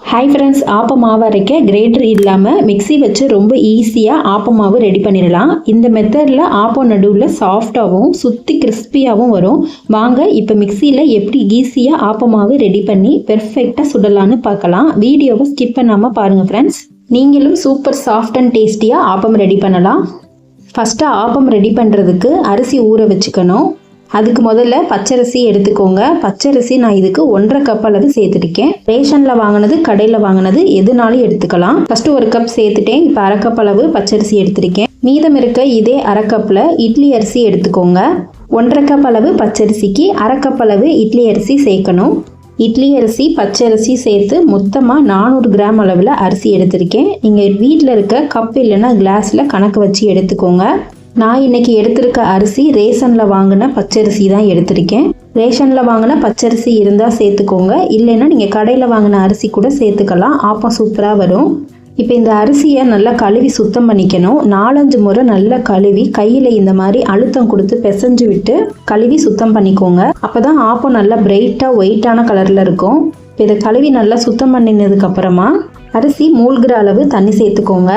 Hi friends, ஆப்ப மாவு அரைக்க கிரைண்டர் இல்லாமல் மிக்ஸி வச்சு ரொம்ப ஈஸியாக ஆப்ப மாவு ரெடி பண்ணிடலாம். இந்த மெத்தடில் ஆப்பம் நடுவில் சாஃப்டாகவும் சுற்றி கிறிஸ்பியாகவும் வரும். வாங்க இப்போ மிக்சியில் எப்படி ஈஸியாக ஆப்ப மாவு ரெடி பண்ணி பெர்ஃபெக்டாக சுடலான்னு பார்க்கலாம். வீடியோவை ஸ்கிப் பண்ணாமல் பாருங்கள் ஃப்ரெண்ட்ஸ். நீங்களும் சூப்பர் சாஃப்ட் அண்ட் டேஸ்டியாக ஆப்பம் ரெடி பண்ணலாம். ஃபஸ்ட்டு ஆப்பம் ரெடி பண்ணுறதுக்கு அரிசி ஊற வச்சுக்கணும். அதுக்கு முதல்ல பச்சரிசி எடுத்துக்கோங்க. பச்சரிசி நான் இதுக்கு 1.5 கப் அளவு சேர்த்துருக்கேன். ரேஷனில் வாங்கினது கடையில் வாங்கினது எதுனாலும் எடுத்துக்கலாம். ஃபஸ்ட்டு 1 கப் சேர்த்துட்டேன். இப்போ 1/2 கப் அளவு பச்சரிசி எடுத்திருக்கேன். மீதம் இருக்க இதே 1/2 கப்பில் இட்லி அரிசி எடுத்துக்கோங்க. 1.5 கப் அளவு பச்சரிசிக்கு 1/2 கப் அளவு இட்லி அரிசி சேர்க்கணும். இட்லி அரிசி பச்சரிசி சேர்த்து மொத்தமாக 400 கிராம் அளவில் அரிசி எடுத்திருக்கேன். நீங்கள் வீட்டில் இருக்க கப் இல்லைன்னா கிளாஸில் கணக்கு வச்சு எடுத்துக்கோங்க. நான் இன்றைக்கி எடுத்திருக்க அரிசி ரேஷனில் வாங்கின பச்சரிசி தான் எடுத்திருக்கேன். ரேஷனில் வாங்கின பச்சரிசி இருந்தால் சேர்த்துக்கோங்க. இல்லைன்னா நீங்கள் கடையில் வாங்கின அரிசி கூட சேர்த்துக்கலாம். ஆப்பம் சூப்பராக வரும். இப்போ இந்த அரிசியை நல்லா கழுவி சுத்தம் பண்ணிக்கணும். 4-5 முறை நல்லா கழுவி கையில் இந்த மாதிரி அழுத்தம் கொடுத்து பிசைஞ்சு விட்டு கழுவி சுத்தம் பண்ணிக்கோங்க. அப்போ தான் ஆப்பம் நல்லா பிரைட்டாக ஒயிட்டான கலரில் இருக்கும். இப்போ இதை கழுவி நல்லா சுத்தம் பண்ணினதுக்கப்புறமா அரிசி மூழ்கிற அளவு தண்ணி சேர்த்துக்கோங்க.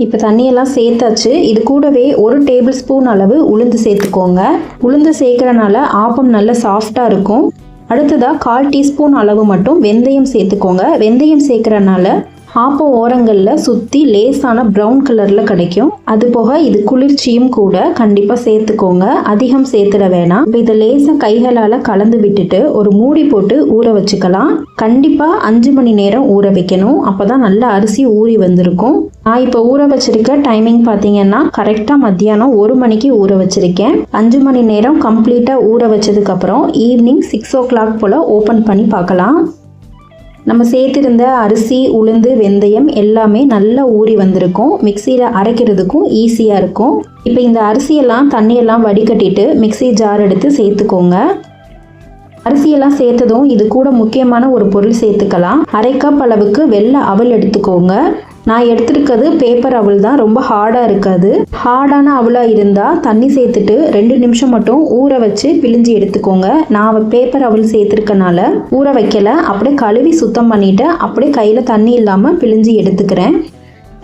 இப்போ தண்ணியெல்லாம் சேர்த்தாச்சு. இது கூடவே 1 டேபிள் ஸ்பூன் அளவு உளுந்து சேர்த்துக்கோங்க. உளுந்து சேர்க்குறனால ஆப்பம் நல்ல சாஃப்டாக இருக்கும். அடுத்ததாக 1/4 டீஸ்பூன் அளவு மட்டும் வெந்தயம் சேர்த்துக்கோங்க. வெந்தயம் சேர்க்குறனால ஆப்பம் ஓரங்களில் சுற்றி லேசான ப்ரௌன் கலரில் கிடைக்கும். அது போக இது குளிர்ச்சியும் கூட, கண்டிப்பாக சேர்த்துக்கோங்க. அதிகம் சேர்த்துட வேணாம். இப்போ இதை லேசாக கைகளால் கலந்து விட்டுட்டு ஒரு மூடி போட்டு ஊற வச்சுக்கலாம். கண்டிப்பாக 5 மணி நேரம் ஊற வைக்கணும். அப்போ தான் நல்லா அரிசி ஊறி வந்திருக்கும். நான் இப்போ ஊற வச்சிருக்க டைமிங் பார்த்தீங்கன்னா கரெக்டாக மத்தியானம் 1 மணிக்கு ஊற வச்சுருக்கேன். 5 மணி நேரம் கம்ப்ளீட்டாக ஊற வச்சதுக்கப்புறம் ஈவினிங் 6 o'clock போல் ஓப்பன் பண்ணி பார்க்கலாம். நம்ம சேர்த்திருந்த அரிசி உளுந்து வெந்தயம் எல்லாமே நல்லா ஊறி வந்திருக்கும். மிக்சியில் அரைக்கிறதுக்கும் ஈஸியாக இருக்கும். இப்போ இந்த அரிசியெல்லாம் தண்ணியெல்லாம் வடிகட்டிட்டு மிக்ஸி ஜார் எடுத்து சேர்த்துக்கோங்க. அரிசியெல்லாம் சேர்த்ததும் இது கூட முக்கியமான ஒரு பொருள் சேர்த்துக்கலாம். 1/2 கப் அளவுக்கு வெள்ளை அவல் எடுத்துக்கோங்க. நான் எடுத்துருக்கிறது பேப்பர் அவல் தான், ரொம்ப ஹார்டாக இருக்காது. ஹார்டான அவலாக இருந்தால் தண்ணி சேர்த்துட்டு 2 நிமிஷம் மட்டும் ஊற வச்சு பிழிஞ்சு எடுத்துக்கோங்க. நான் பேப்பர் அவல் சேர்த்துருக்கனால ஊற வைக்கலை, அப்படியே கழுவி சுத்தம் பண்ணிவிட்டு அப்படியே கையில் தண்ணி இல்லாமல் பிழிஞ்சு எடுத்துக்கிறேன்.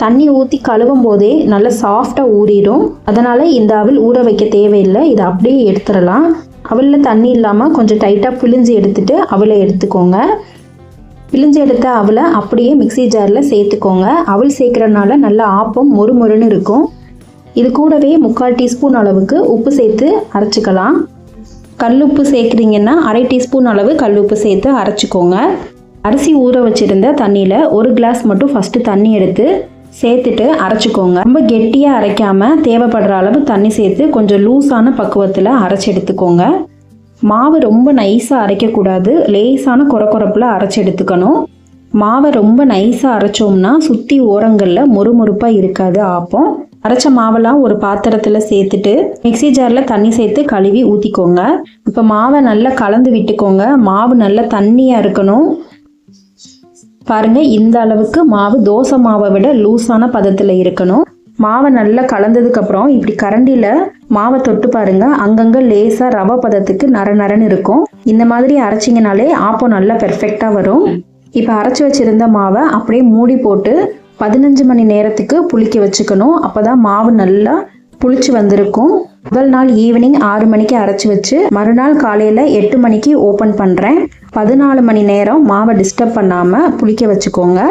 தண்ணி ஊற்றி கழுவும் போதே நல்லா சாஃப்டாக ஊறிடும். அதனால் இந்த அவல் ஊற வைக்க தேவையில்லை, இதை அப்படியே எடுத்துடலாம். அவலில் தண்ணி இல்லாமல் கொஞ்சம் டைட்டாக பிழிஞ்சு எடுத்துட்டு அவலை எடுத்துக்கோங்க. பிழிஞ்சு எடுத்த அவலை அப்படியே மிக்ஸி ஜாரில் சேர்த்துக்கோங்க. அவல் சேர்க்குறனால நல்லா ஆப்பம் மொறுமொறுன்னு இருக்கும். இது கூடவே 3/4 டீஸ்பூன் அளவுக்கு உப்பு சேர்த்து அரைச்சிக்கலாம். கல்லுப்பு சேர்க்குறீங்கன்னா 1/2 டீஸ்பூன் அளவு கல்லுப்பு சேர்த்து அரைச்சிக்கோங்க. அரிசி ஊற வச்சுருந்த தண்ணியில் 1 கிளாஸ் மட்டும் ஃபஸ்ட்டு தண்ணி எடுத்து சேர்த்துட்டு அரைச்சிக்கோங்க. ரொம்ப கெட்டியாக அரைக்காமல் தேவைப்படுற அளவு தண்ணி சேர்த்து கொஞ்சம் லூஸான பக்குவத்தில் அரைச்சி எடுத்துக்கோங்க. மாவு ரொம்ப நைஸாக அரைக்கக்கூடாது, லேசான கொரப்பில் அரைச்சி எடுத்துக்கணும். மாவை ரொம்ப நைஸாக அரைச்சோம்னா சுற்றி ஓரங்களில் மொறுமொறுப்பாக இருக்காது ஆப்பம். அரைச்ச மாவெல்லாம் ஒரு பாத்திரத்தில் சேர்த்துட்டு மிக்ஸி ஜாரில் தண்ணி சேர்த்து கழுவி ஊற்றிக்கோங்க. இப்போ மாவை நல்லா கலந்து விட்டுக்கோங்க. மாவு நல்லா தண்ணியாக இருக்கணும். பாருங்கள், இந்த அளவுக்கு மாவு தோசை மாவை விட லூஸான பதத்தில் இருக்கணும். மாவை நல்லா கலந்ததுக்கப்புறம் இப்படி கரண்டியில் மாவை தொட்டு பாருங்கள், அங்கங்கே லேசாக ரவை பதத்துக்கு நரன்னு இருக்கும். இந்த மாதிரி அரைச்சிங்கனாலே ஆப்பம் நல்லா பெர்ஃபெக்டாக வரும். இப்போ அரைச்சி வச்சுருந்த மாவை அப்படியே மூடி போட்டு 15 மணி நேரத்துக்கு புளிக்க வச்சுக்கணும். அப்போ தான் மாவு நல்லா புளிச்சு வந்திருக்கும். முதல் நாள் ஈவினிங் 6 மணிக்கு அரைச்சி வச்சு மறுநாள் காலையில் 8 மணிக்கு ஓப்பன் பண்ணுறேன். 14 மணி நேரம் மாவை டிஸ்டர்ப் பண்ணாமல் புளிக்க வச்சுக்கோங்க.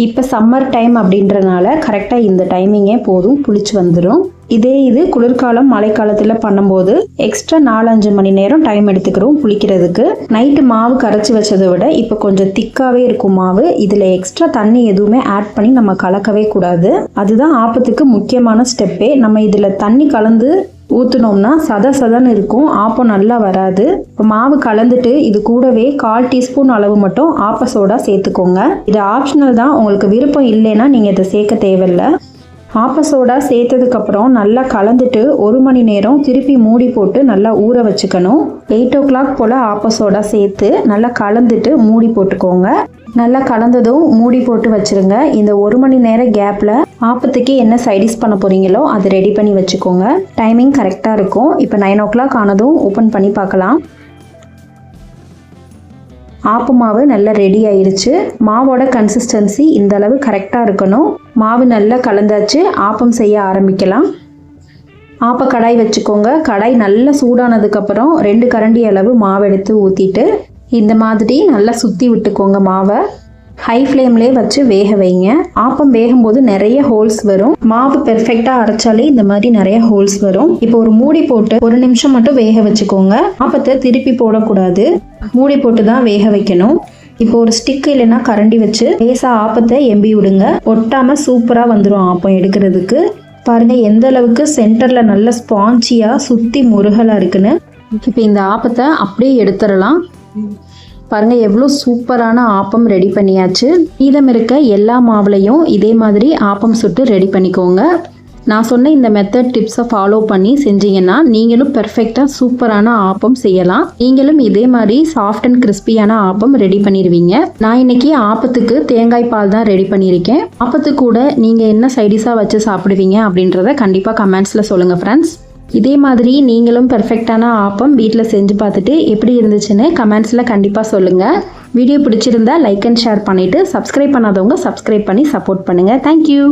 இப்போ சம்மர் டைம் அப்படின்றனால கரெக்டாக இந்த டைமிங்கே போதும், புளிச்சு வந்துடும். இது குளிர்காலம் மழைக்காலத்தில் பண்ணும்போது எக்ஸ்ட்ரா 4-5 மணி நேரம் டைம் எடுத்துக்கிறோம் புளிக்கிறதுக்கு. நைட்டு மாவு கரைச்சி வச்சதை விட இப்போ கொஞ்சம் திக்காகவே இருக்கும் மாவு. இதில் எக்ஸ்ட்ரா தண்ணி எதுவுமே ஆட் பண்ணி நம்ம கலக்கவே கூடாது. அதுதான் ஆப்பத்துக்கு முக்கியமான ஸ்டெப்பே. நம்ம இதில் தண்ணி கலந்து ஊற்றினோம்னா சதன்னு இருக்கும், ஆப்பம் நல்லா வராது. இப்போ மாவு கலந்துட்டு இது கூடவே 1/4 டீஸ்பூன் அளவு மட்டும் ஆப்ப சோடா சேர்த்துக்கோங்க. இது ஆப்ஷனல் தான், உங்களுக்கு விருப்பம் இல்லைன்னா நீங்கள் இதை சேர்க்க தேவையில்லை. ஆப்ப சோடா சேர்த்ததுக்கப்புறம் நல்லா கலந்துட்டு 1 மணி நேரம் திருப்பி மூடி போட்டு நல்லா ஊற வச்சுக்கணும். 8 o'clock போல் ஆப்ப சோடா சேர்த்து நல்லா கலந்துட்டு மூடி போட்டுக்கோங்க. நல்லா கலந்ததும் மூடி போட்டு வச்சுருங்க. இந்த 1 மணி நேரம் கேப்பில் ஆப்பத்துக்கு என்ன சைடிஷ் பண்ண போகிறீங்களோ அதை ரெடி பண்ணி வச்சுக்கோங்க. டைமிங் கரெக்டாக இருக்கும். இப்போ 9 o'clock ஆனதும் ஓப்பன் பண்ணி பார்க்கலாம். ஆப்ப மாவு நல்லா ரெடி ஆயிருச்சு. மாவோட கன்சிஸ்டன்சி இந்த அளவு கரெக்டாக இருக்கணும். மாவு நல்லா கலந்தாச்சு. ஆப்பம் செய்ய ஆரம்பிக்கலாம். ஆப்ப கடாய் வச்சுக்கோங்க. கடாய் நல்லா சூடானதுக்கப்புறம் 2 கரண்டி அளவு மாவு எடுத்து ஊற்றிட்டு இந்த மாதிரி நல்லா சுற்றி விட்டுக்கோங்க. மாவை ஹை ஃப்ளேம்லேயே வச்சு வேக வைங்க. ஆப்பம் வேகும்போது நிறைய ஹோல்ஸ் வரும். மாவு பெர்ஃபெக்டாக அரைச்சாலே இந்த மாதிரி நிறைய ஹோல்ஸ் வரும். இப்போ ஒரு மூடி போட்டு 1 நிமிஷம் மட்டும் வேக வச்சுக்கோங்க. ஆப்பத்தை திருப்பி போடக்கூடாது, மூடி போட்டு தான் வேக வைக்கணும். இப்போ ஒரு ஸ்டிக் இல்லைன்னா கரண்டி வச்சு லேசாக ஆப்பத்தை எம்பி விடுங்க. ஒட்டாமல் சூப்பராக வந்துடும் ஆப்பம் எடுக்கிறதுக்கு. பாருங்கள் எந்த அளவுக்கு சென்டரில் நல்ல ஸ்பாஞ்சியாக சுற்றி முருகலாக இருக்குன்னு. இப்போ இந்த ஆப்பத்தை அப்படியே எடுத்துடலாம். பாருங்கள் எவ்வளோ சூப்பரான ஆப்பம் ரெடி பண்ணியாச்சு. மீதம் இருக்க எல்லா மாவுலையும் இதே மாதிரி ஆப்பம் சுட்டு ரெடி பண்ணிக்கோங்க. நான் சொன்ன இந்த மெத்தட் டிப்ஸை ஃபாலோ பண்ணி செஞ்சீங்கன்னா நீங்களும் பெர்ஃபெக்டாக சூப்பரான ஆப்பம் செய்யலாம். நீங்களும் இதே மாதிரி சாஃப்ட் அண்ட் கிறிஸ்பியான ஆப்பம் ரெடி பண்ணிடுவீங்க. நான் இன்னைக்கு ஆப்பத்துக்கு தேங்காய் பால் தான் ரெடி பண்ணியிருக்கேன். ஆப்பத்துக்கு கூட நீங்கள் என்ன சைடிஷாக வச்சு சாப்பிடுவீங்க அப்படின்றத கண்டிப்பாக கமெண்ட்ஸில் சொல்லுங்கள் ஃப்ரெண்ட்ஸ். இதே மாதிரி நீங்களும் பெர்ஃபெக்டான ஆப்பம் வீட்டில் செஞ்சு பார்த்துட்டு எப்படி இருந்துச்சுன்னு கமெண்ட்ஸில் கண்டிப்பாக சொல்லுங்கள். வீடியோ பிடிச்சிருந்தா லைக் அண்ட் ஷேர் பண்ணிவிட்டு சப்ஸ்கிரைப் பண்ணாதவங்க சப்ஸ்கிரைப் பண்ணி சப்போர்ட் பண்ணுங்கள். தேங்க்யூ.